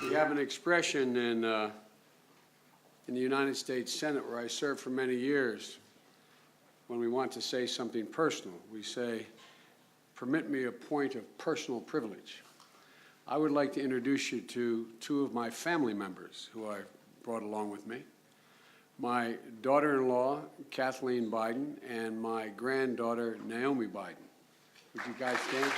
We have an expression in the United States Senate, where I served for many years, when we want to say something personal. We say, "Permit me a point of personal privilege." I would like to introduce you to two of my family members who I brought along with me. My daughter-in-law, Kathleen Biden, and my granddaughter, Naomi Biden. Would you guys stand?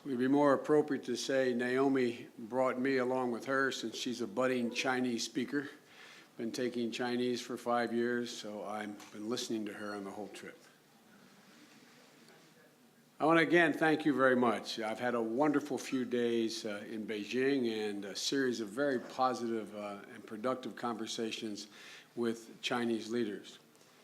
It would be more appropriate to say Naomi brought me along with her, since she's a budding Chinese speaker. Been taking Chinese for 5 years, so I've been listening to her on the whole trip. I want to again thank you very much. I've had a wonderful few days in Beijing and a series of very positive and productive conversations with Chinese leaders.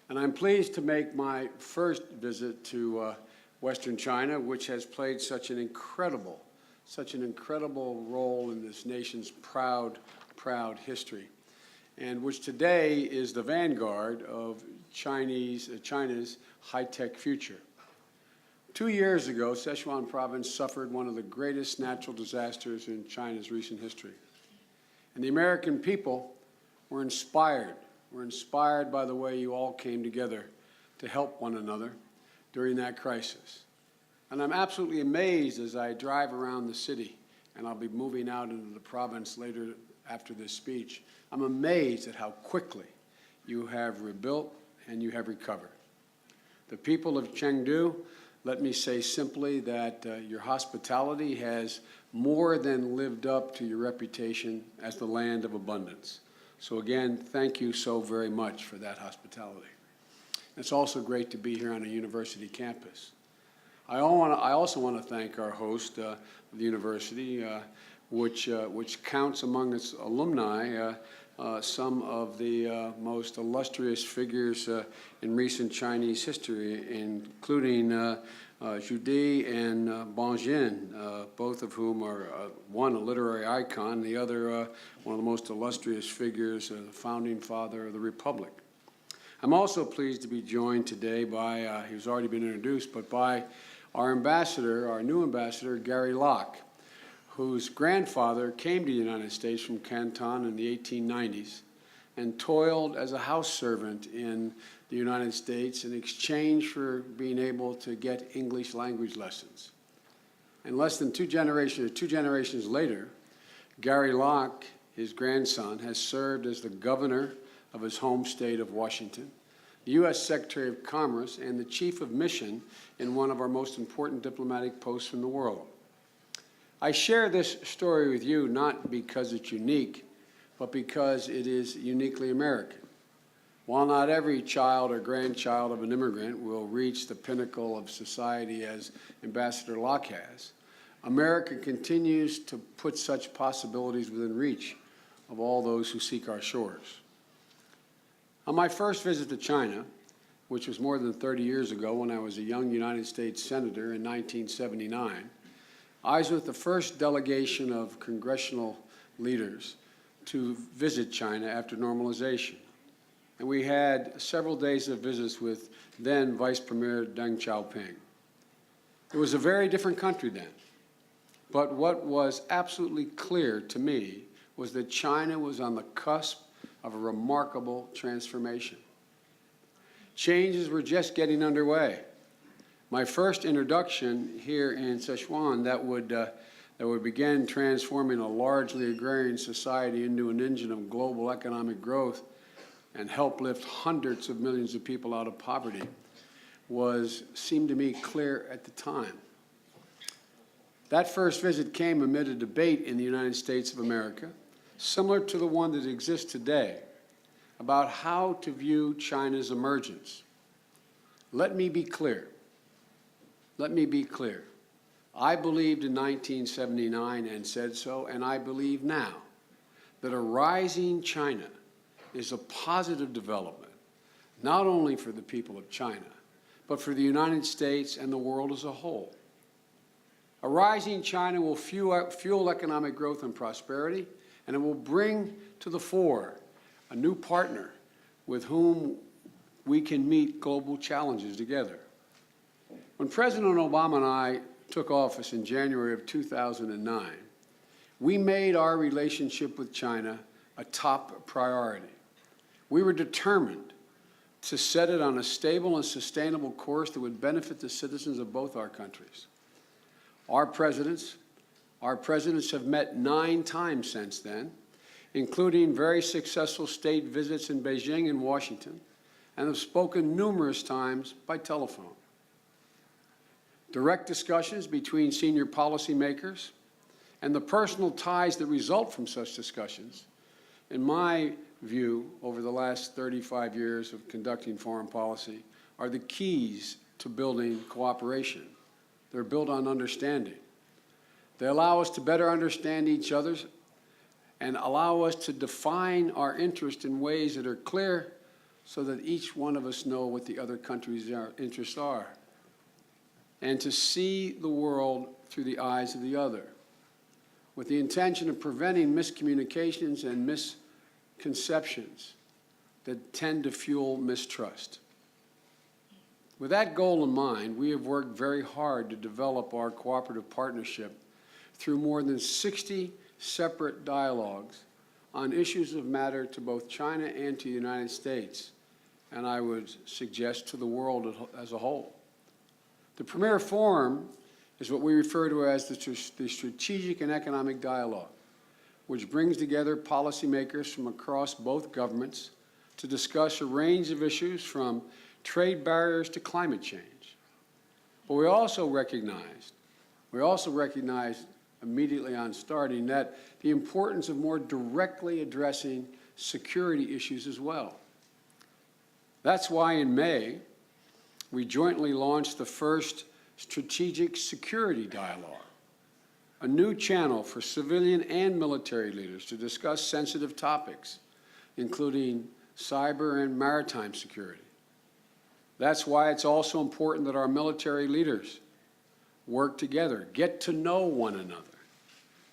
And I'm pleased to make my first visit to Western China, which has played such an incredible role in this nation's proud history, and which today is the vanguard of China's high-tech future. 2 years ago, Sichuan province suffered one of the greatest natural disasters in China's recent history. And the American people were inspired. We're inspired by the way you all came together to help one another during that crisis. And I'm absolutely amazed as I drive around the city, and I'll be moving out into the province later after this speech. I'm amazed at how quickly you have rebuilt and you have recovered. The people of Chengdu, let me say simply that your hospitality has more than lived up to your reputation as the land of abundance. So again, thank you so very much for that hospitality. It's also great to be here on a university campus. I also want to thank our host of the university, which counts among its alumni some of the most illustrious figures in recent Chinese history, including Zhu Di and Ban Jin, both of whom are, one a literary icon, the other one of the most illustrious figures, the founding father of the Republic. I'm also pleased to be joined today by, he's already been introduced, but by our ambassador, our new ambassador, Gary Locke, whose grandfather came to the United States from Canton in the 1890s and toiled as a house servant in the United States in exchange for being able to get English language lessons. And less than two generations later, Gary Locke, his grandson, has served as the governor of his home state of Washington, the U.S. Secretary of Commerce, and the chief of mission in one of our most important diplomatic posts in the world. I share this story with you not because it's unique, but because it is uniquely American. While not every child or grandchild of an immigrant will reach the pinnacle of society as Ambassador Locke has, America continues to put such possibilities within reach of all those who seek our shores. On my first visit to China, which was more than 30 years ago when I was a young United States Senator in 1979, I was with the first delegation of congressional leaders to visit China after normalization. And we had several days of visits with then Vice Premier Deng Xiaoping. It was a very different country then. But what was absolutely clear to me was that China was on the cusp of a remarkable transformation. Changes were just getting underway. My first introduction here in Sichuan that would begin transforming a largely agrarian society into an engine of global economic growth and help lift hundreds of millions of people out of poverty seemed to me clear at the time. That first visit came amid a debate in the United States of America, similar to the one that exists today, about how to view China's emergence. Let me be clear. Let me be clear. I believed in 1979 and said so, and I believe now that a rising China is a positive development, not only for the people of China, but for the United States and the world as a whole. A rising China will fuel economic growth and prosperity, and it will bring to the fore a new partner with whom we can meet global challenges together. When President Obama and I took office in January of 2009, we made our relationship with China a top priority. We were determined to set it on a stable and sustainable course that would benefit the citizens of both our countries. Our presidents have met 9 times since then, including very successful state visits in Beijing and Washington, and have spoken numerous times by telephone. Direct discussions between senior policymakers and the personal ties that result from such discussions, in my view, over the last 35 years of conducting foreign policy, are the keys to building cooperation. They're built on understanding. They allow us to better understand each other and allow us to define our interest in ways that are clear so that each one of us know what the other country's interests are, and to see the world through the eyes of the other, with the intention of preventing miscommunications and misconceptions that tend to fuel mistrust. With that goal in mind, we have worked very hard to develop our cooperative partnership through more than 60 separate dialogues on issues of matter to both China and to the United States, and I would suggest to the world as a whole. The premier forum is what we refer to as the Strategic and Economic Dialogue, which brings together policymakers from across both governments to discuss a range of issues from trade barriers to climate change. But we also recognized immediately on starting that the importance of more directly addressing security issues as well. That's why in May, we jointly launched the first Strategic Security Dialogue, a new channel for civilian and military leaders to discuss sensitive topics, including cyber and maritime security. That's why it's also important that our military leaders work together, get to know one another,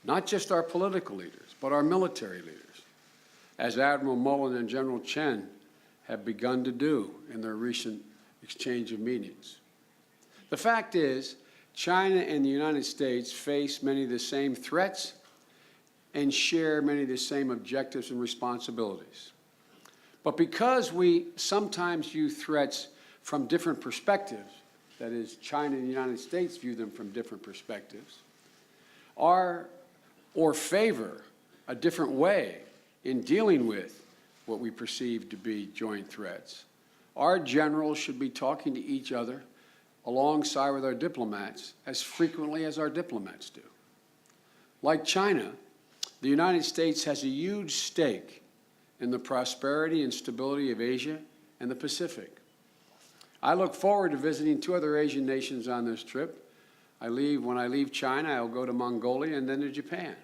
not just our political leaders, but our military leaders, as Admiral Mullen and General Chen have begun to do in their recent exchange of meetings. The fact is, China and the United States face many of the same threats and share many of the same objectives and responsibilities. But because we sometimes view threats from different perspectives, that is, China and the United States view them from different perspectives, or favor a different way in dealing with what we perceive to be joint threats, our generals should be talking to each other alongside with our diplomats as frequently as our diplomats do. Like China, the United States has a huge stake in the prosperity and stability of Asia and the Pacific. I look forward to visiting 2 other Asian nations on this trip. When I leave China, I'll go to Mongolia and then to Japan.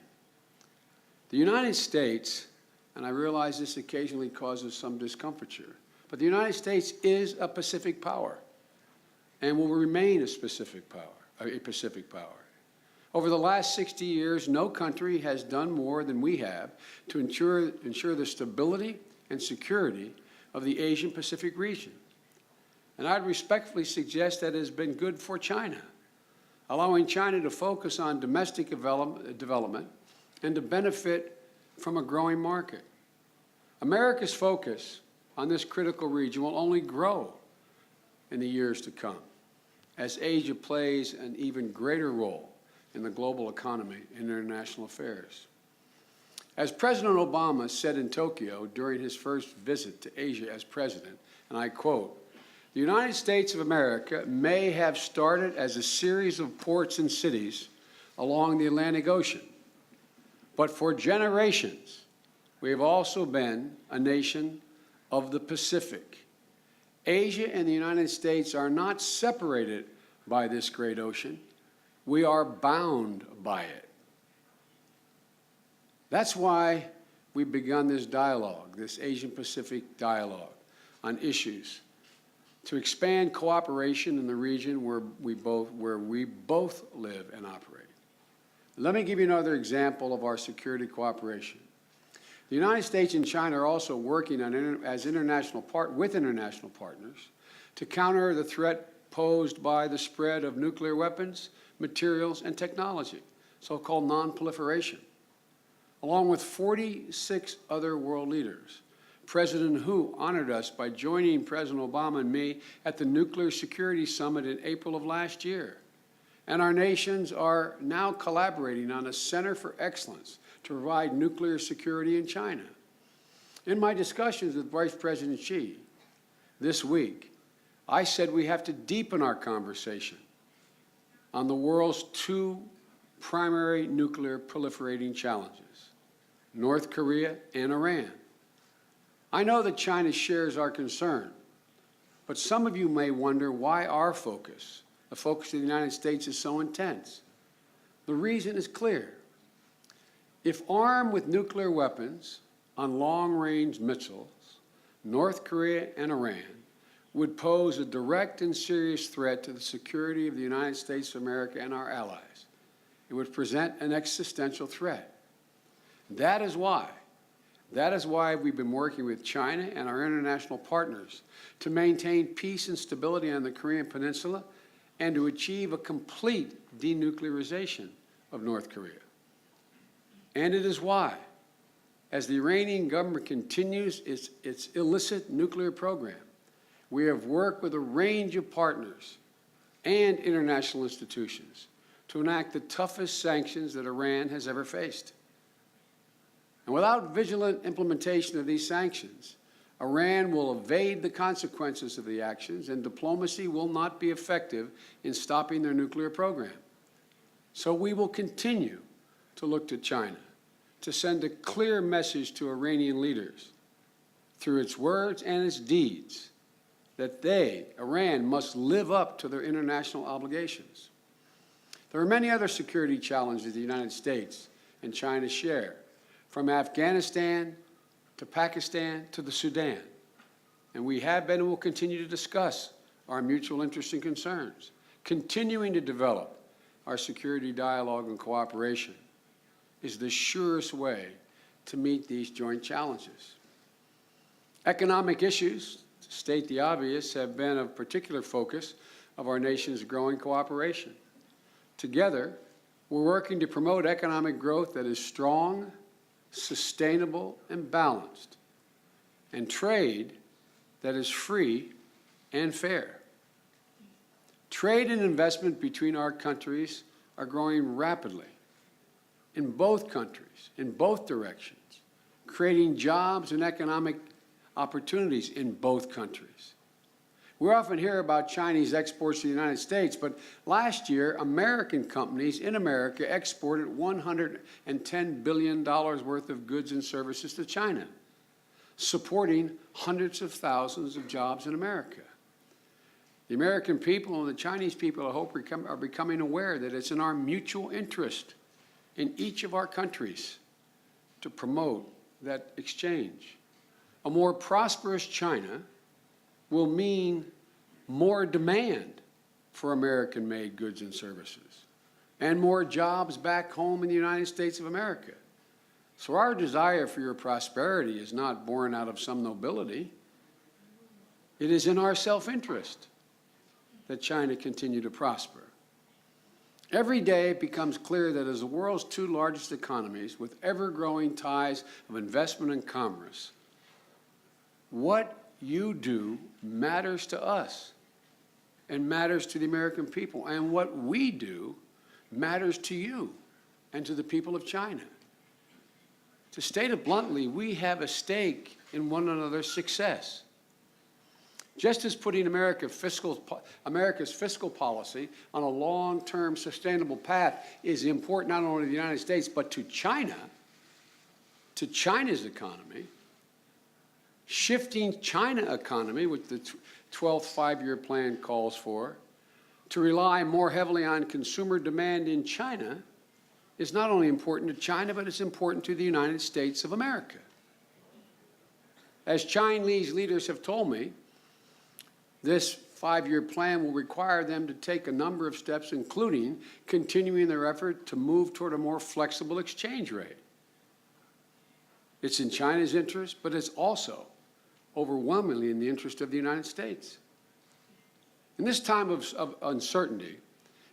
The United States, and I realize this occasionally causes some discomfiture, but the United States is a Pacific power and will remain a Pacific power. Over the last 60 years, no country has done more than we have to ensure the stability and security of the Asian Pacific region. And I'd respectfully suggest that it has been good for China, allowing China to focus on domestic development and to benefit from a growing market. America's focus on this critical region will only grow in the years to come, as Asia plays an even greater role in the global economy and international affairs. As President Obama said in Tokyo during his first visit to Asia as president, and I quote, "The United States of America may have started as a series of ports and cities along the Atlantic Ocean, but for generations, we have also been a nation of the Pacific. Asia and the United States are not separated by this great ocean. We are bound by it." That's why we've begun this dialogue, this Asian-Pacific dialogue on issues to expand cooperation in the region where we both live and operate. Let me give you another example of our security cooperation. The United States and China are also working on with international partners to counter the threat posed by the spread of nuclear weapons, materials, and technology, so-called non-proliferation. Along with 46 other world leaders, President Hu honored us by joining President Obama and me at the Nuclear Security Summit in April of last year. And our nations are now collaborating on a Center for Excellence to provide nuclear security in China. In my discussions with Vice President Xi this week, I said we have to deepen our conversation on the world's two primary nuclear proliferating challenges, North Korea and Iran. I know that China shares our concern, but some of you may wonder why our focus, the focus of the United States, is so intense. The reason is clear. If armed with nuclear weapons on long-range missiles, North Korea and Iran would pose a direct and serious threat to the security of the United States of America and our allies. It would present an existential threat. That is why we've been working with China and our international partners to maintain peace and stability on the Korean Peninsula and to achieve a complete denuclearization of North Korea. And it is why, as the Iranian government continues its illicit nuclear program, we have worked with a range of partners and international institutions to enact the toughest sanctions that Iran has ever faced. And without vigilant implementation of these sanctions, Iran will evade the consequences of the actions, and diplomacy will not be effective in stopping their nuclear program. So we will continue to look to China to send a clear message to Iranian leaders through its words and its deeds that Iran, must live up to their international obligations. There are many other security challenges the United States and China share, from Afghanistan to Pakistan to the Sudan. And we have been and will continue to discuss our mutual interests and concerns, continuing to develop our security dialogue and cooperation is the surest way to meet these joint challenges. Economic issues, to state the obvious, have been of particular focus of our nation's growing cooperation. Together, we're working to promote economic growth that is strong, sustainable, and balanced, and trade that is free and fair. Trade and investment between our countries are growing rapidly in both countries, in both directions, creating jobs and economic opportunities in both countries. We often hear about Chinese exports to the United States, but last year, American companies in America exported $110 billion worth of goods and services to China, supporting hundreds of thousands of jobs in America. The American people and the Chinese people, I hope, are becoming aware that it's in our mutual interest in each of our countries to promote that exchange. A more prosperous China will mean more demand for American-made goods and services and more jobs back home in the United States of America. So our desire for your prosperity is not born out of some nobility. It is in our self-interest that China continue to prosper. Every day it becomes clear that as the world's two largest economies with ever-growing ties of investment and commerce, what you do matters to us and matters to the American people, and what we do matters to you and to the people of China. To state it bluntly, we have a stake in one another's success. Just as putting America's fiscal policy on a long-term sustainable path is important not only to the United States, but to China, to China's economy, shifting China economy, which the 12th five-year plan calls for, to rely more heavily on consumer demand in China is not only important to China, but it's important to the United States of America. As Chinese leaders have told me, this five-year plan will require them to take a number of steps, including continuing their effort to move toward a more flexible exchange rate. It's in China's interest, but it's also overwhelmingly in the interest of the United States. In this time of uncertainty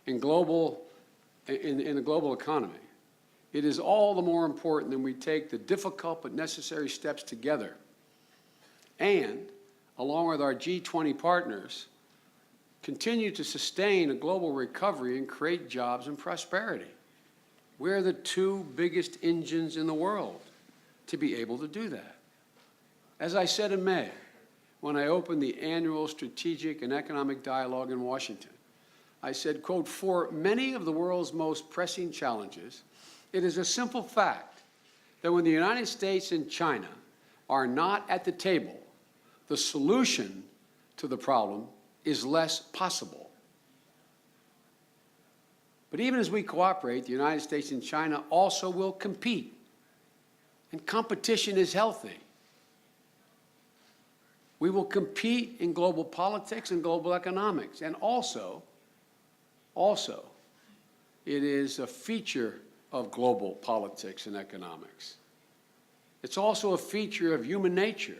in the global economy, it is all the more important that we take the difficult but necessary steps together and, along with our G20 partners, continue to sustain a global recovery and create jobs and prosperity. We're the two biggest engines in the world to be able to do that. As I said in May, when I opened the annual Strategic and Economic Dialogue in Washington, I said, quote, "For many of the world's most pressing challenges, it is a simple fact that when the United States and China are not at the table, the solution to the problem is less possible." But even as we cooperate, the United States and China also will compete, and competition is healthy. We will compete in global politics and global economics, and also, it is a feature of global politics and economics. It's also a feature of human nature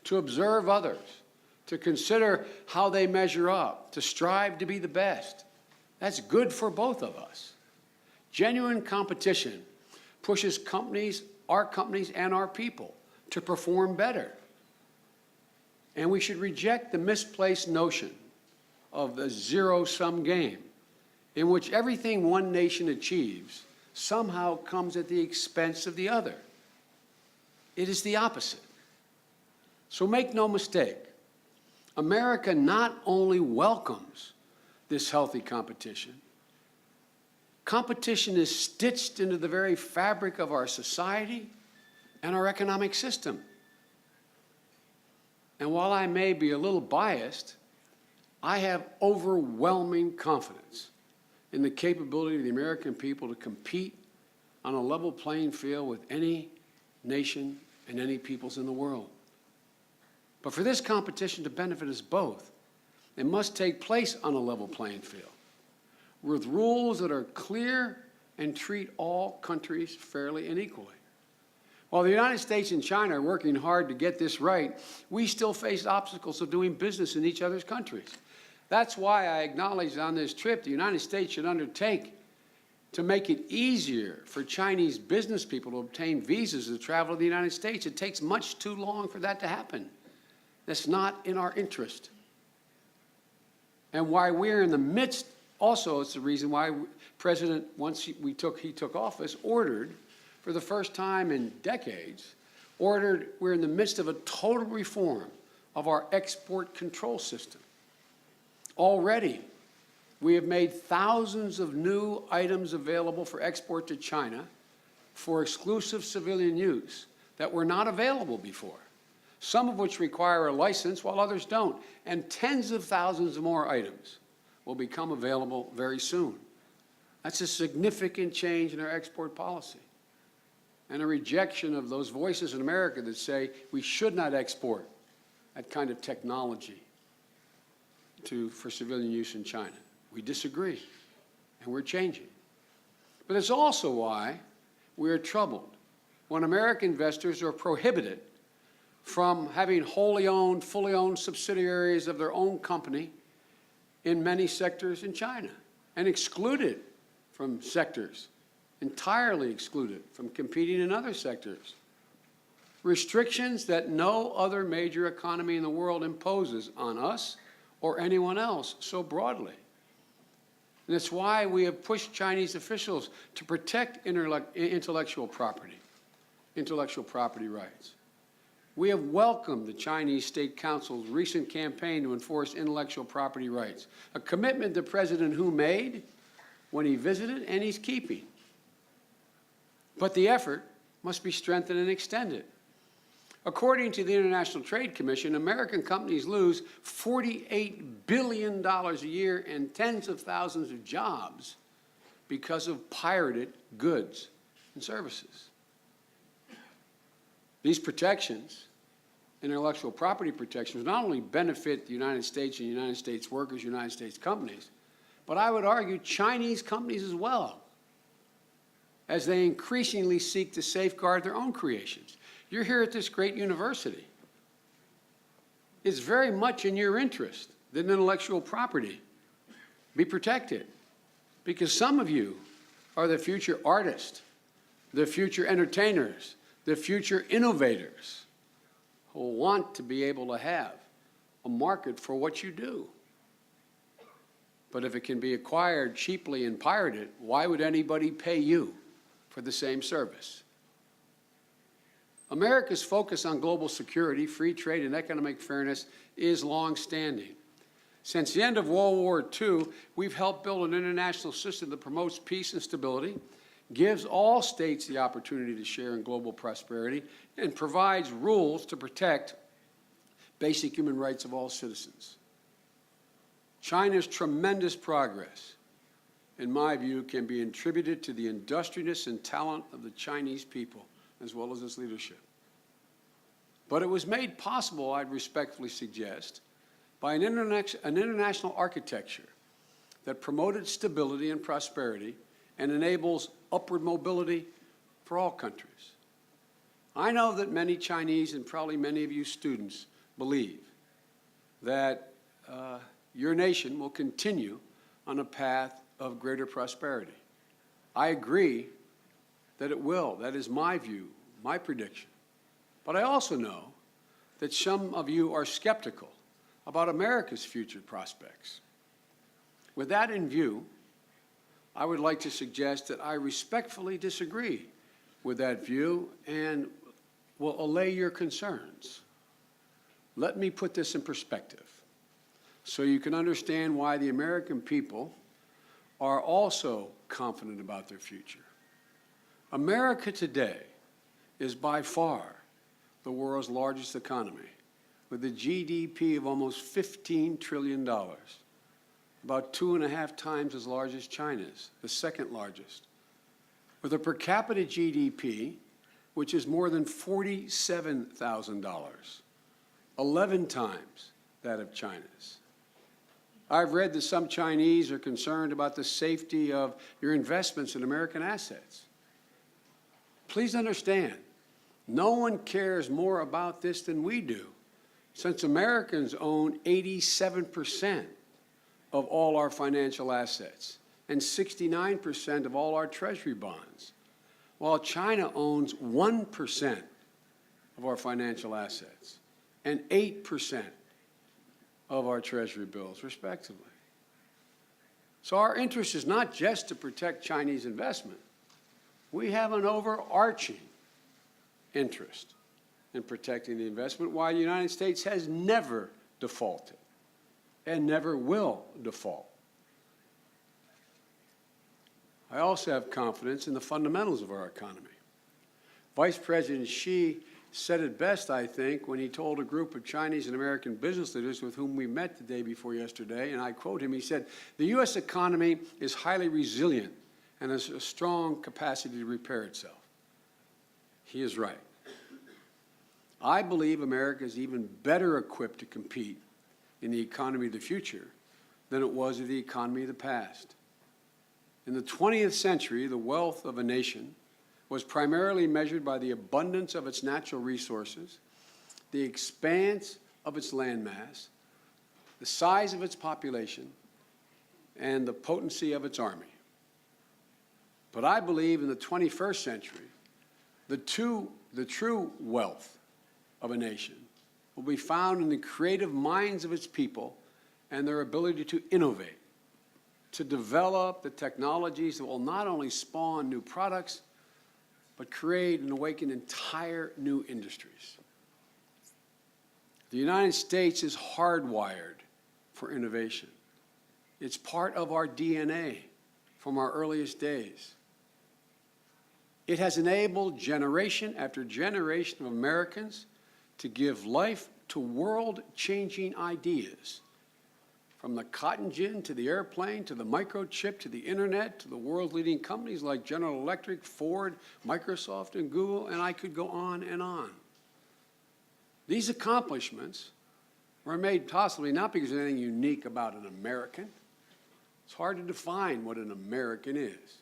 to observe others, to consider how they measure up, to strive to be the best. That's good for both of us. Genuine competition pushes our companies and our people to perform better. And we should reject the misplaced notion of the zero-sum game in which everything one nation achieves somehow comes at the expense of the other. It is the opposite. So make no mistake, America not only welcomes this healthy competition, competition is stitched into the very fabric of our society and our economic system. And while I may be a little biased, I have overwhelming confidence in the capability of the American people to compete on a level playing field with any nation and any peoples in the world. But for this competition to benefit us both, it must take place on a level playing field, with rules that are clear and treat all countries fairly and equally. While the United States and China are working hard to get this right, we still face obstacles of doing business in each other's countries. That's why I acknowledge on this trip the United States should undertake to make it easier for Chinese business people to obtain visas to travel to the United States. It takes much too long for that to happen. That's not in our interest. And why we're in the midst, also it's the reason why President, once he took office, ordered, for the first time in decades, we're in the midst of a total reform of our export control system. Already, we have made thousands of new items available for export to China for exclusive civilian use that were not available before, some of which require a license while others don't, and tens of thousands of more items will become available very soon. That's a significant change in our export policy and a rejection of those voices in America that say we should not export that kind of technology for civilian use in China. We disagree, and we're changing. But it's also why we are troubled when American investors are prohibited from having wholly owned, fully owned subsidiaries of their own company in many sectors in China, and excluded from sectors, entirely excluded from competing in other sectors. Restrictions that no other major economy in the world imposes on us or anyone else so broadly. And that's why we have pushed Chinese officials to protect intellectual property rights. We have welcomed the Chinese State Council's recent campaign to enforce intellectual property rights, a commitment that President Hu made when he visited and he's keeping. But the effort must be strengthened and extended. According to the International Trade Commission, American companies lose $48 billion a year and tens of thousands of jobs because of pirated goods and services. These protections, intellectual property protections, not only benefit the United States and United States workers, United States companies, but I would argue Chinese companies as well, as they increasingly seek to safeguard their own creations. You're here at this great university. It's very much in your interest that intellectual property be protected, because some of you are the future artists, the future entertainers, the future innovators who will want to be able to have a market for what you do. But if it can be acquired cheaply and pirated, why would anybody pay you for the same service? America's focus on global security, free trade, and economic fairness is long-standing. Since the end of World War II, we've helped build an international system that promotes peace and stability, gives all states the opportunity to share in global prosperity, and provides rules to protect basic human rights of all citizens. China's tremendous progress, in my view, can be attributed to the industriousess and talent of the Chinese people, as well as its leadership. But it was made possible, I'd respectfully suggest, by an international architecture that promoted stability and prosperity and enables upward mobility for all countries. I know that many Chinese, and probably many of you students, believe that your nation will continue on a path of greater prosperity. I agree that it will. That is my view, my prediction. But I also know that some of you are skeptical about America's future prospects. With that in view, I would like to suggest that I respectfully disagree with that view and will allay your concerns. Let me put this in perspective so you can understand why the American people are also confident about their future. America today is by far the world's largest economy, with a GDP of almost $15 trillion, about 2.5 times as large as China's, the second largest, with a per capita GDP which is more than $47,000, 11 times that of China's. I've read that some Chinese are concerned about the safety of your investments in American assets. Please understand, no one cares more about this than we do, since Americans own 87% of all our financial assets and 69% of all our treasury bonds, while China owns 1% of our financial assets and 8% of our treasury bills, respectively. So our interest is not just to protect Chinese investment. We have an overarching interest in protecting the investment, while the United States has never defaulted and never will default. I also have confidence in the fundamentals of our economy. Vice President Xi said it best, I think, when he told a group of Chinese and American business leaders with whom we met the day before yesterday, and I quote him, he said, "The U.S. economy is highly resilient and has a strong capacity to repair itself." He is right. I believe America is even better equipped to compete in the economy of the future than it was in the economy of the past. In the 20th century, the wealth of a nation was primarily measured by the abundance of its natural resources, the expanse of its landmass, the size of its population, and the potency of its army. But I believe in the 21st century, the true wealth of a nation will be found in the creative minds of its people and their ability to innovate, to develop the technologies that will not only spawn new products, but create and awaken entire new industries. The United States is hardwired for innovation. It's part of our DNA from our earliest days. It has enabled generation after generation of Americans to give life to world-changing ideas, from the cotton gin to the airplane to the microchip to the internet to the world's leading companies like General Electric, Ford, Microsoft, and Google, and I could go on and on. These accomplishments were made possibly not because there's anything unique about an American. It's hard to define what an American is.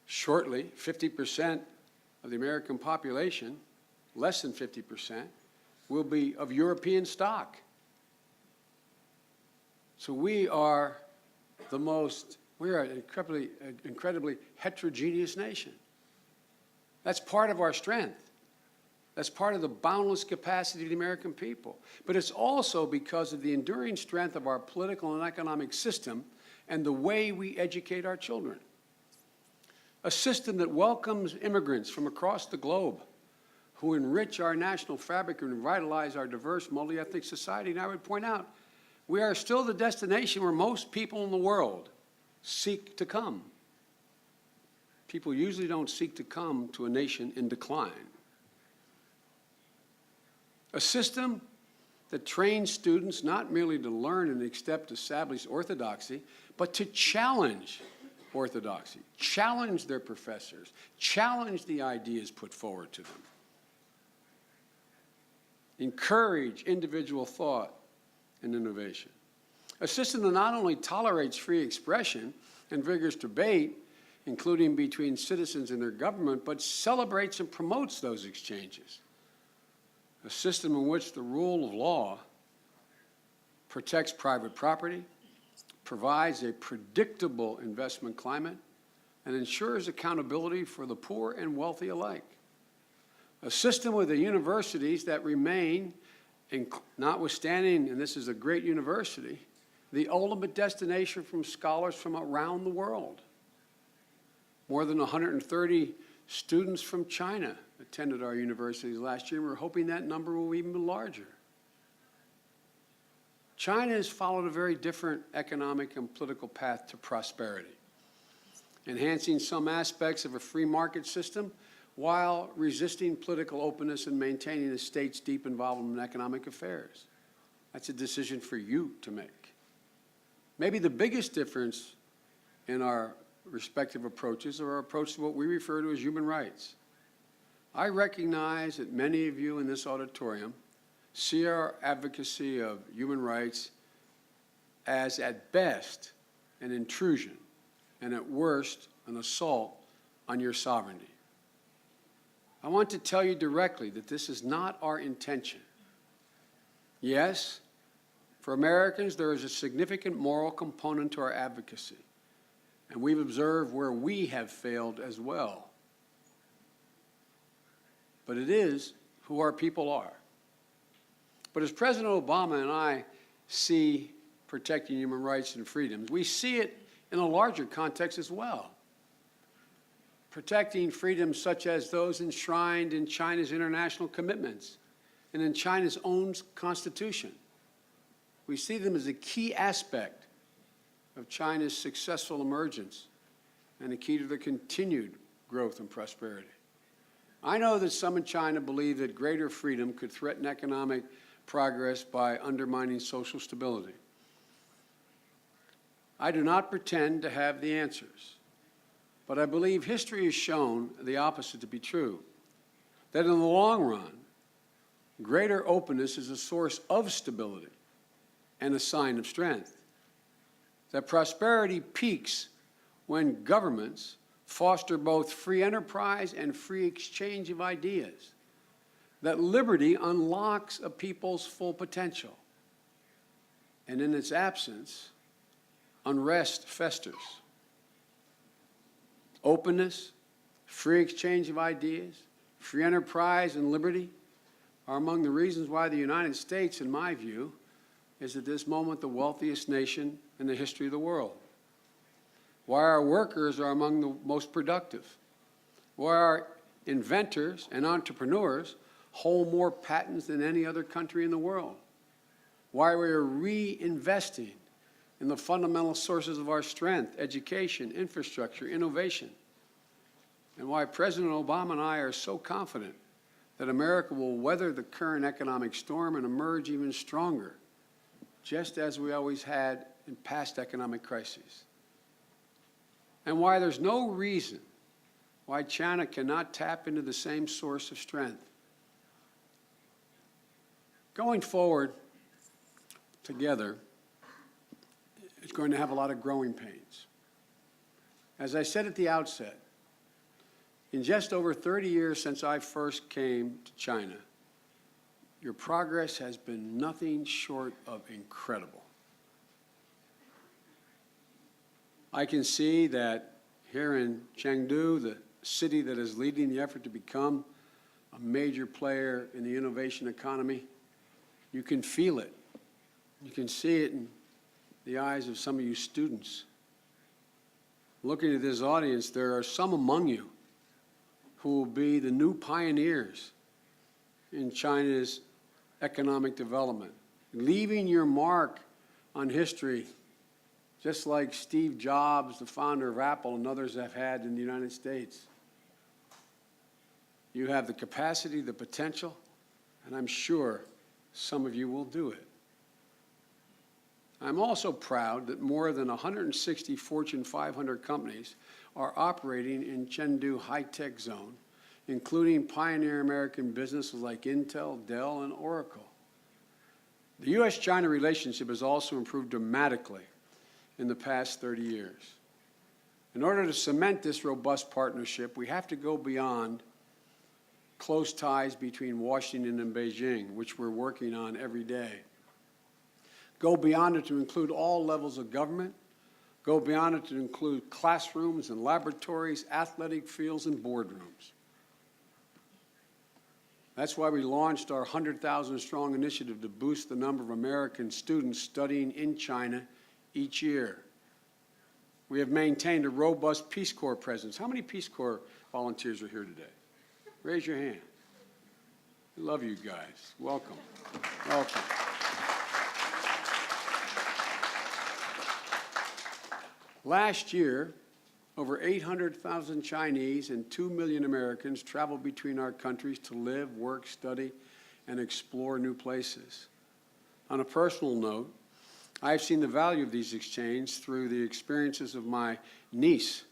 Shortly, 50% of the American population, less than 50%, will be of European stock. So we are an incredibly heterogeneous nation. That's part of our strength. That's part of the boundless capacity of the American people. But it's also because of the enduring strength of our political and economic system and the way we educate our children. A system that welcomes immigrants from across the globe who enrich our national fabric and revitalize our diverse, multi-ethnic society. And I would point out, we are still the destination where most people in the world seek to come. People usually don't seek to come to a nation in decline. A system that trains students not merely to learn and accept established orthodoxy, but to challenge orthodoxy, challenge their professors, challenge the ideas put forward to them, encourage individual thought and innovation. A system that not only tolerates free expression and vigorous debate, including between citizens and their government, but celebrates and promotes those exchanges. A system in which the rule of law protects private property, provides a predictable investment climate, and ensures accountability for the poor and wealthy alike. A system with the universities that remain, notwithstanding, and this is a great university, the ultimate destination from scholars from around the world. More than 130 students from China attended our universities last year. We're hoping that number will even be larger. China has followed a very different economic and political path to prosperity, enhancing some aspects of a free market system while resisting political openness and maintaining the state's deep involvement in economic affairs. That's a decision for you to make. Maybe the biggest difference in our respective approaches are our approach to what we refer to as human rights. I recognize that many of you in this auditorium see our advocacy of human rights as, at best, an intrusion, and at worst, an assault on your sovereignty. I want to tell you directly that this is not our intention. Yes, for Americans, there is a significant moral component to our advocacy, and we've observed where we have failed as well. But it is who our people are. But as President Obama and I see protecting human rights and freedoms, we see it in a larger context as well. Protecting freedoms such as those enshrined in China's international commitments and in China's own constitution. We see them as a key aspect of China's successful emergence and a key to their continued growth and prosperity. I know that some in China believe that greater freedom could threaten economic progress by undermining social stability. I do not pretend to have the answers, but I believe history has shown the opposite to be true, that in the long run, greater openness is a source of stability and a sign of strength, that prosperity peaks when governments foster both free enterprise and free exchange of ideas, that liberty unlocks a people's full potential, and in its absence, unrest festers. Openness, free exchange of ideas, free enterprise, and liberty are among the reasons why the United States, in my view, is at this moment the wealthiest nation in the history of the world. Why our workers are among the most productive. Why our inventors and entrepreneurs hold more patents than any other country in the world. Why we are reinvesting in the fundamental sources of our strength, education, infrastructure, innovation. And why President Obama and I are so confident that America will weather the current economic storm and emerge even stronger, just as we always had in past economic crises. And why there's no reason why China cannot tap into the same source of strength. Going forward together, it's going to have a lot of growing pains. As I said at the outset, In just over 30 years since I first came to China, your progress has been nothing short of incredible. I can see that here in Chengdu, the city that is leading the effort to become a major player in the innovation economy, you can feel it. You can see it in the eyes of some of you students. Looking at this audience, there are some among you who will be the new pioneers in China's economic development, leaving your mark on history, just like Steve Jobs, the founder of Apple, and others have had in the United States. You have the capacity, the potential, and I'm sure some of you will do it. I'm also proud that more than 160 Fortune 500 companies are operating in Chengdu High-Tech Zone, including pioneer American businesses like Intel, Dell, and Oracle. The U.S.-China relationship has also improved dramatically in the past 30 years. In order to cement this robust partnership, we have to go beyond close ties between Washington and Beijing, which we're working on every day. Go beyond it to include all levels of government. Go beyond it to include classrooms and laboratories, athletic fields, and boardrooms. That's why we launched our 100,000-strong initiative to boost the number of American students studying in China each year. We have maintained a robust Peace Corps presence. How many Peace Corps volunteers are here today? Raise your hand. We love you guys. Welcome. Welcome. Last year, over 800,000 Chinese and 2 million Americans traveled between our countries to live, work, study, and explore new places. On a personal note, I've seen the value of these exchanges through the experiences of my niece,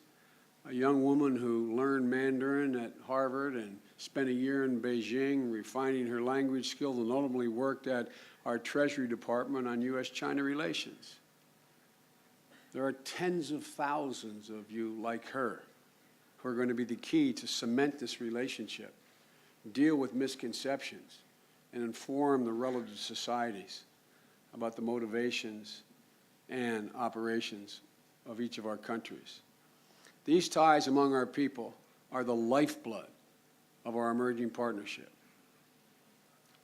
a young woman who learned Mandarin at Harvard and spent a year in Beijing refining her language skills and ultimately worked at our Treasury Department on U.S.-China relations. There are tens of thousands of you like her who are going to be the key to cement this relationship, deal with misconceptions, and inform the relative societies about the motivations and operations of each of our countries. These ties among our people are the lifeblood of our emerging partnership.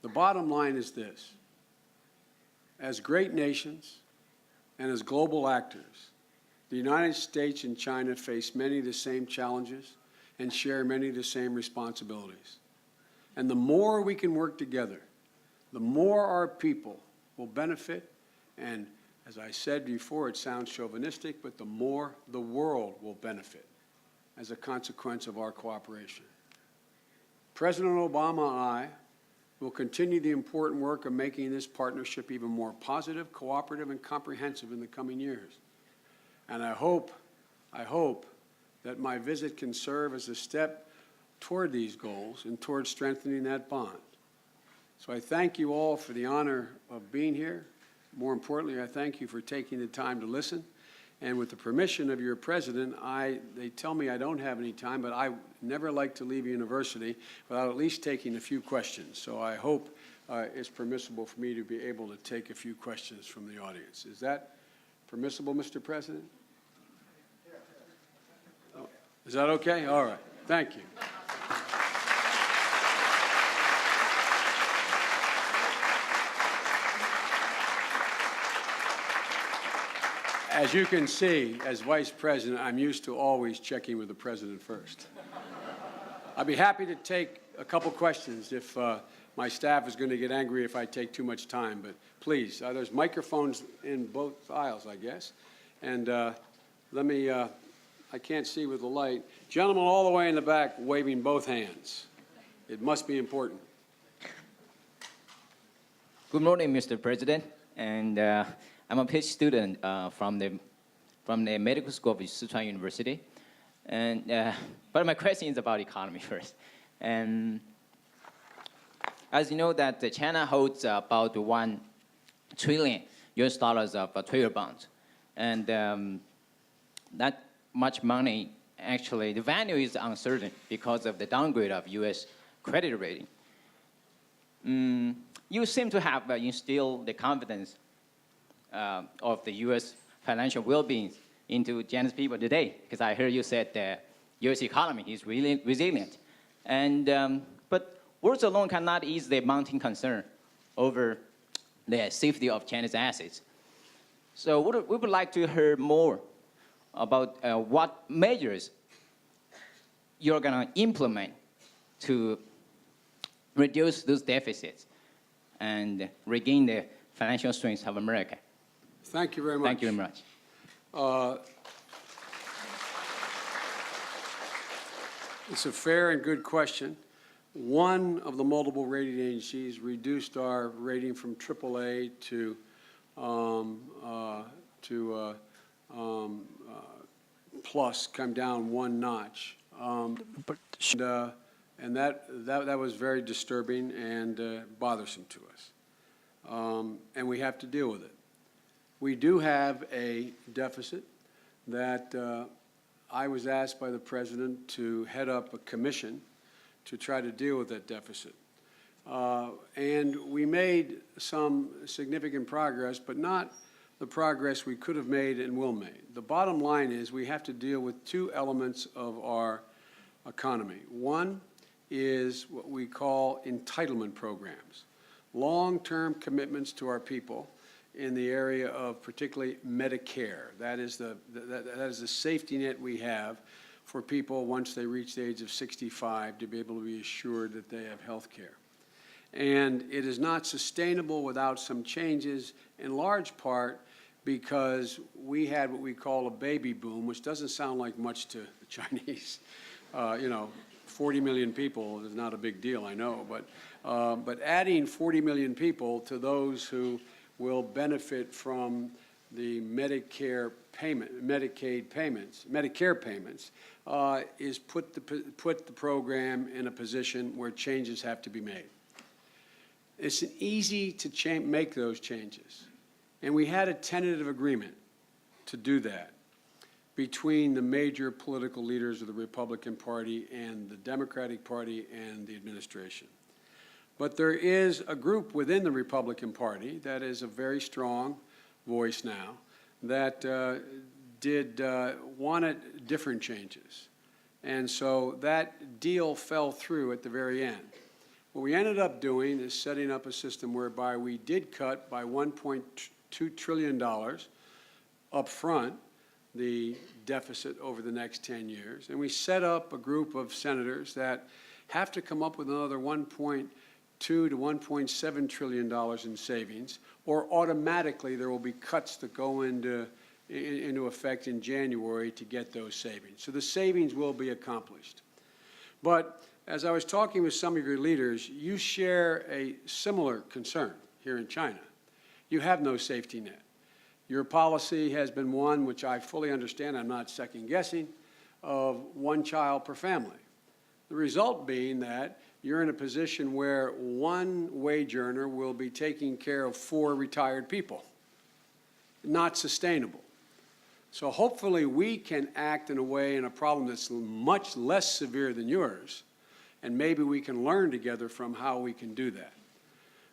The bottom line is this: as great nations and as global actors, the United States and China face many of the same challenges and share many of the same responsibilities. And the more we can work together, the more our people will benefit, and as I said before, it sounds chauvinistic, but the more the world will benefit as a consequence of our cooperation. President Obama and I will continue the important work of making this partnership even more positive, cooperative, and comprehensive in the coming years. And I hope that my visit can serve as a step toward these goals and toward strengthening that bond. So I thank you all for the honor of being here. More importantly, I thank you for taking the time to listen. And with the permission of your president, they tell me I don't have any time, but I never like to leave a university without at least taking a few questions. So I hope it's permissible for me to be able to take a few questions from the audience. Is that permissible, Mr. President? Oh, is that okay? All right. Thank you. As you can see, as Vice President, I'm used to always checking with the President first. I'd be happy to take a couple questions if my staff is going to get angry if I take too much time, but please, there's microphones in both aisles, I guess. And let me, I can't see with the light. Gentleman all the way in the back waving both hands. It must be important. Good morning, Mr. President. And I'm a PhD student from the medical school of Sichuan University. And, but my question is about economy first. And as you know that China holds about $1 trillion of trade bonds. And that much money actually the value is uncertain because of the downgrade of U.S. credit rating. You seem to have instilled the confidence of the U.S. financial well-being into Chinese people today, because I heard you said the U.S. economy is really resilient. But words alone cannot ease the mounting concern over the safety of Chinese assets. So we would like to hear more about what measures you're going to implement to reduce those deficits and regain the financial strength of America. Thank you very much. Thank you very much. It's a fair and good question. One of the multiple rating agencies reduced our rating from AAA to plus, come down one notch. And that was very disturbing and bothersome to us. And we have to deal with it. We do have a deficit that I was asked by the President to head up a commission to try to deal with that deficit. And we made some significant progress, but not the progress we could have made and will make. The bottom line is we have to deal with two elements of our economy. One is what we call entitlement programs, long-term commitments to our people in the area of particularly Medicare. That is the safety net we have for people once they reach the age of 65 to be able to be assured that they have health care. And it is not sustainable without some changes, in large part because we had what we call a baby boom, which doesn't sound like much to the Chinese. 40 million people is not a big deal, I know, but adding 40 million people to those who will benefit from the Medicare payments, is put the program in a position where changes have to be made. It's easy to make those changes, and we had a tentative agreement to do that between the major political leaders of the Republican Party and the Democratic Party and the administration. But there is a group within the Republican Party that is a very strong voice now that wanted different changes. And so that deal fell through at the very end. What we ended up doing is setting up a system whereby we did cut by $1.2 trillion up front the deficit over the next 10 years. And we set up a group of senators that have to come up with another $1.2 to $1.7 trillion in savings, or automatically there will be cuts that go into effect in January to get those savings. So the savings will be accomplished. But as I was talking with some of your leaders, you share a similar concern here in China. You have no safety net. Your policy has been one which I fully understand, I'm not second-guessing, of one child per family. The result being that you're in a position where one wage earner will be taking care of 4 retired people. Not sustainable. So hopefully we can act in a way in a problem that's much less severe than yours, and maybe we can learn together from how we can do that.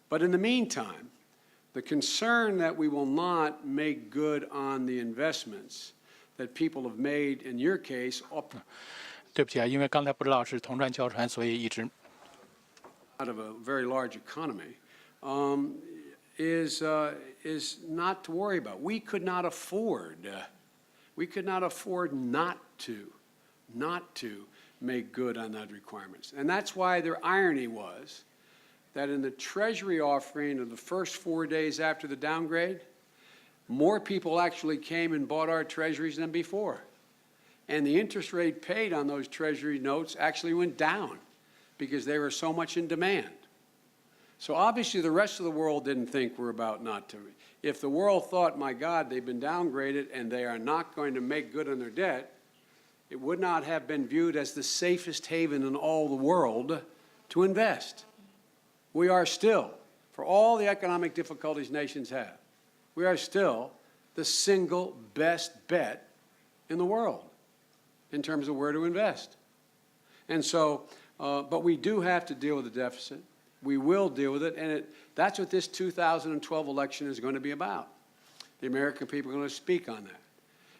But in the meantime, the concern that we will not make good on the investments that people have made, in your case, 对不起啊，因为刚才不知道是同串交传，所以一直 out of a very large economy, is not to worry about. We could not afford not to make good on those requirements. And that's why their irony was that in the Treasury offering of the first 4 days after the downgrade, more people actually came and bought our Treasuries than before. And the interest rate paid on those Treasury notes actually went down because they were so much in demand. So obviously the rest of the world didn't think we're about not to. If the world thought, my God, they've been downgraded and they are not going to make good on their debt, it would not have been viewed as the safest haven in all the world to invest. We are still, for all the economic difficulties nations have, we are still the single best bet in the world. in terms of where to invest. And so, but we do have to deal with the deficit. We will deal with it, and that's what this 2012 election is going to be about. The American people are going to speak on that.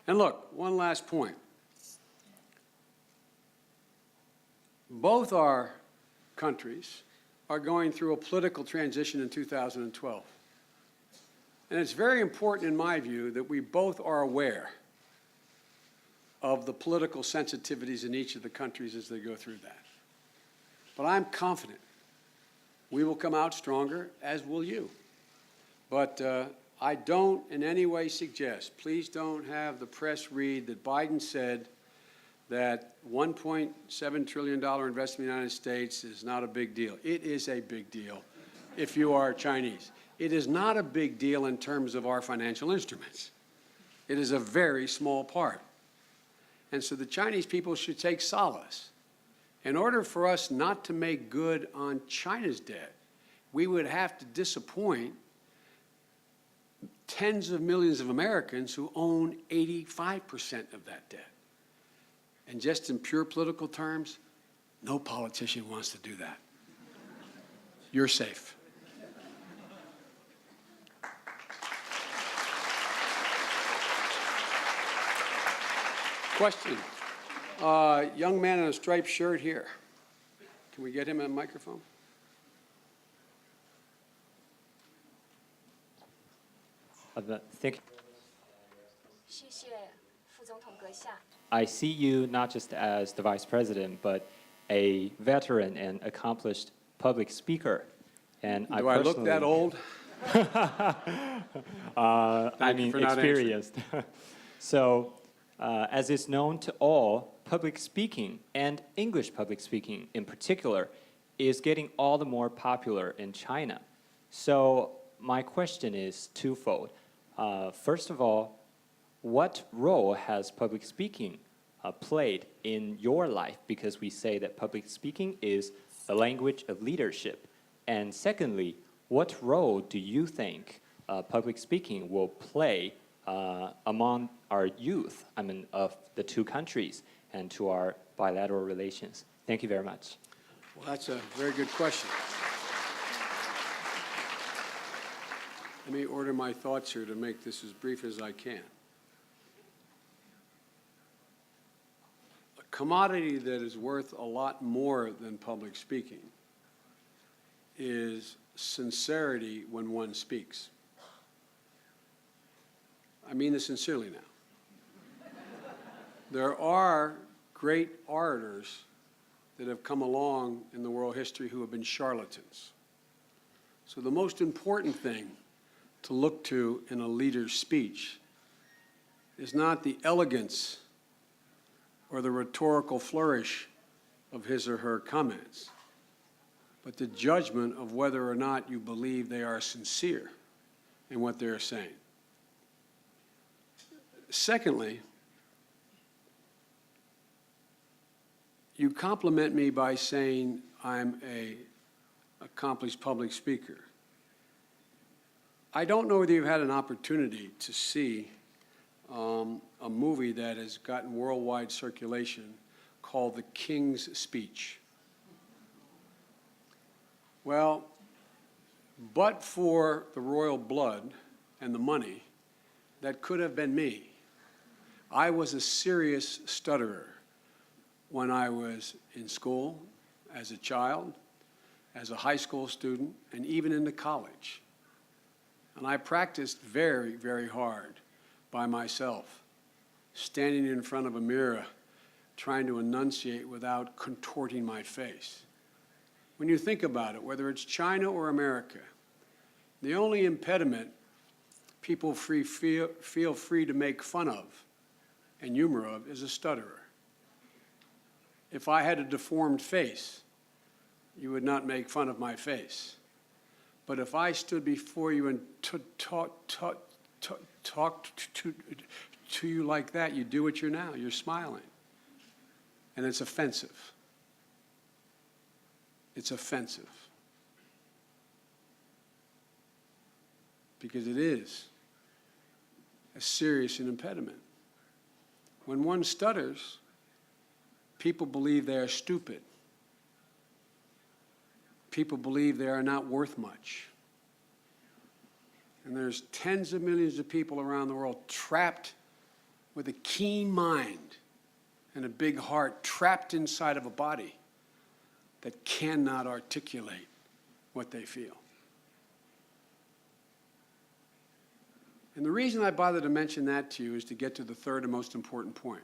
And look, one last point. Both our countries are going through a political transition in 2012. And it's very important, in my view, that we both are aware of the political sensitivities in each of the countries as they go through that. But I'm confident we will come out stronger, as will you. But I don't in any way suggest, please don't have the press read that Biden said that $1.7 trillion investment in the United States is not a big deal. It is a big deal if you are Chinese. It is not a big deal in terms of our financial instruments. It is a very small part. And so the Chinese people should take solace. In order for us not to make good on China's debt, we would have to disappoint tens of millions of Americans who own 85% of that debt. And just in pure political terms, no politician wants to do that. You're safe. Question. Young man in a striped shirt here. Can we get him a microphone? Thank you. 谢谢副总统阁下。 I see you not just as the vice president, but a veteran and accomplished public speaker. And Do I look that old? I Thank you mean, for not answering. experienced. So, as is known to all, public speaking, and English public speaking in particular, is getting all the more popular in China. So, my question is twofold. First of all, what role has public speaking played in your life? Because we say that public speaking is a language of leadership. And secondly, what role do you think public speaking will play among our youth, I mean, of the two countries and to our bilateral relations? Thank you very much. Well, that's a very good question. Let me order my thoughts here to make this as brief as I can. A commodity that is worth a lot more than public speaking is sincerity when one speaks. I mean this sincerely now. There are great orators that have come along in the world history who have been charlatans. So the most important thing to look to in a leader's speech is not the elegance or the rhetorical flourish of his or her comments, but the judgment of whether or not you believe they are sincere in what they're saying. Secondly, you compliment me by saying I'm an accomplished public speaker. I don't know whether you've had an opportunity to see a movie that has gotten worldwide circulation called The King's Speech. Well, but for the royal blood and the money, that could have been me. I was a serious stutterer when I was in school, as a child, as a high school student, and even into college. And I practiced very, very hard by myself, standing in front of a mirror, trying to enunciate without contorting my face. When you think about it, whether it's China or America, the only impediment people feel free to make fun of and humor of is a stutterer. If I had a deformed face, you would not make fun of my face. But if I stood before you and talked to you like that, you do what you're now. You're smiling. And it's offensive. It's offensive. Because it is a serious impediment. When one stutters, People believe they are stupid. People believe they are not worth much. And there's tens of millions of people around the world trapped with a keen mind and a big heart, trapped inside of a body that cannot articulate what they feel. And the reason I bother to mention that to you is to get to the third and most important point.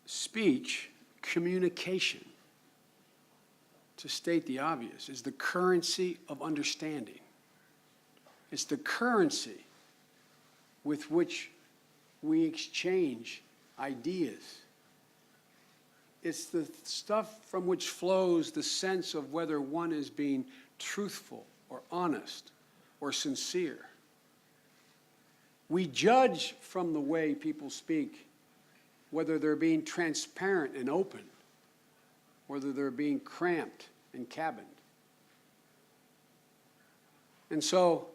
Speech, communication, to state the obvious, is the currency of understanding. It's the currency with which we exchange ideas. It's the stuff from which flows the sense of whether one is being truthful or honest or sincere. We judge from the way people speak whether they're being transparent and open, whether they're being cramped and cabined. And so,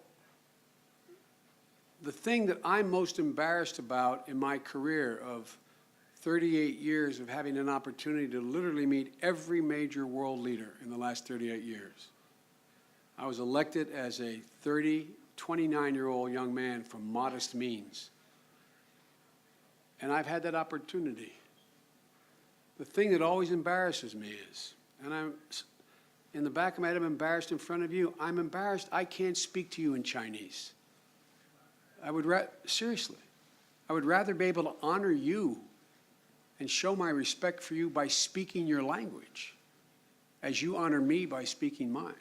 the thing that I'm most embarrassed about in my career of 38 years of having an opportunity to literally meet every major world leader in the last 38 years. I was elected as a 29-year-old young man from modest means. And I've had that opportunity. The thing that always embarrasses me is, and I'm in the back of my head, I'm embarrassed in front of you. I'm embarrassed I can't speak to you in Chinese. Seriously, I would rather be able to honor you and show my respect for you by speaking your language, as you honor me by speaking mine.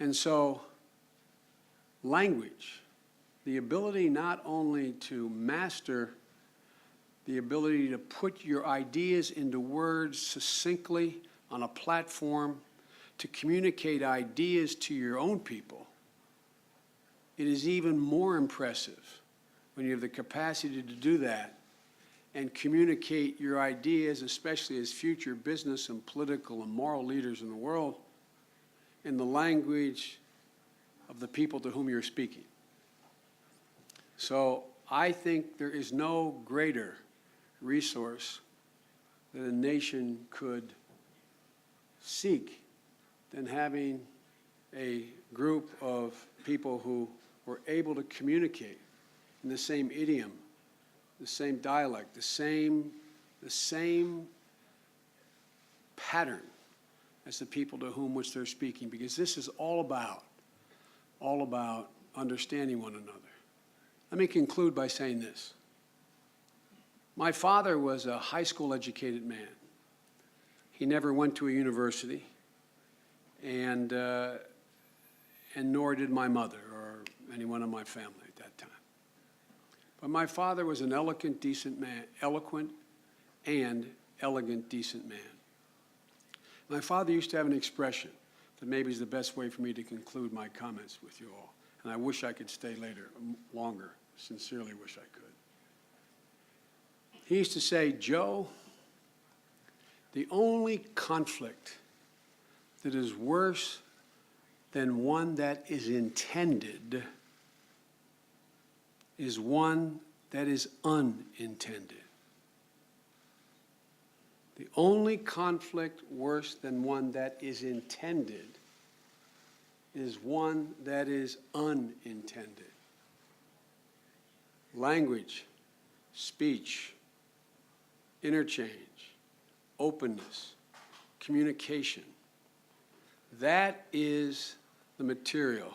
And so, language, the ability not only to master, the ability to put your ideas into words succinctly on a platform, to communicate ideas to your own people, it is even more impressive when you have the capacity to do that and communicate your ideas, especially as future business and political and moral leaders in the world, in the language of the people to whom you're speaking. So I think there is no greater resource that a nation could seek than having a group of people who were able to communicate in the same idiom, the same dialect, the same pattern as the people to whom which they're speaking, because this is all about understanding one another. Let me conclude by saying this. My father was a high school educated man. He never went to a university, and nor did my mother or anyone in my family at that time. But my father was an eloquent, decent man, eloquent and elegant, decent man. My father used to have an expression that maybe is the best way for me to conclude my comments with you all. And I wish I could stay longer, sincerely wish I could. He used to say, Joe, the only conflict that is worse than one that is intended is one that is unintended. The only conflict worse than one that is intended is one that is unintended. Language, speech, interchange, openness, communication. That is the material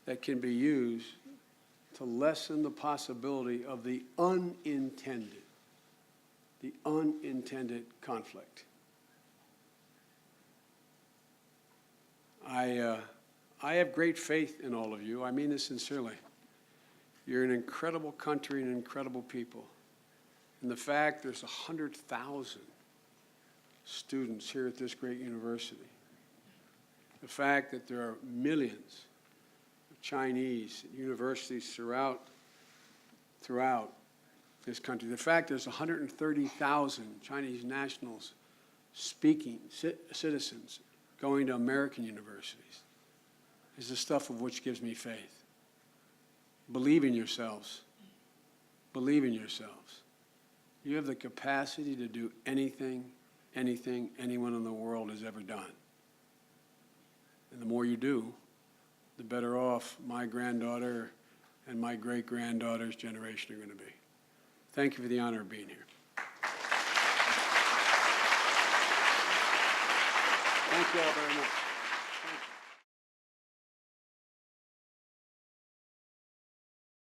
that can be used to lessen the possibility of the unintended conflict. I have great faith in all of you. I mean this sincerely. You're an incredible country and incredible people. And the fact there's 100,000 students here at this great university, the fact that there are millions of Chinese universities throughout this country, the fact there's 130,000 Chinese nationals speaking, citizens, going to American universities, is the stuff of which gives me faith. believe in yourselves. Believe in yourselves. You have the capacity to do anything anyone in the world has ever done. And the more you do, the better off my granddaughter and my great-granddaughter's generation are going to be. Thank you for the honor of being here. Thank you all very much.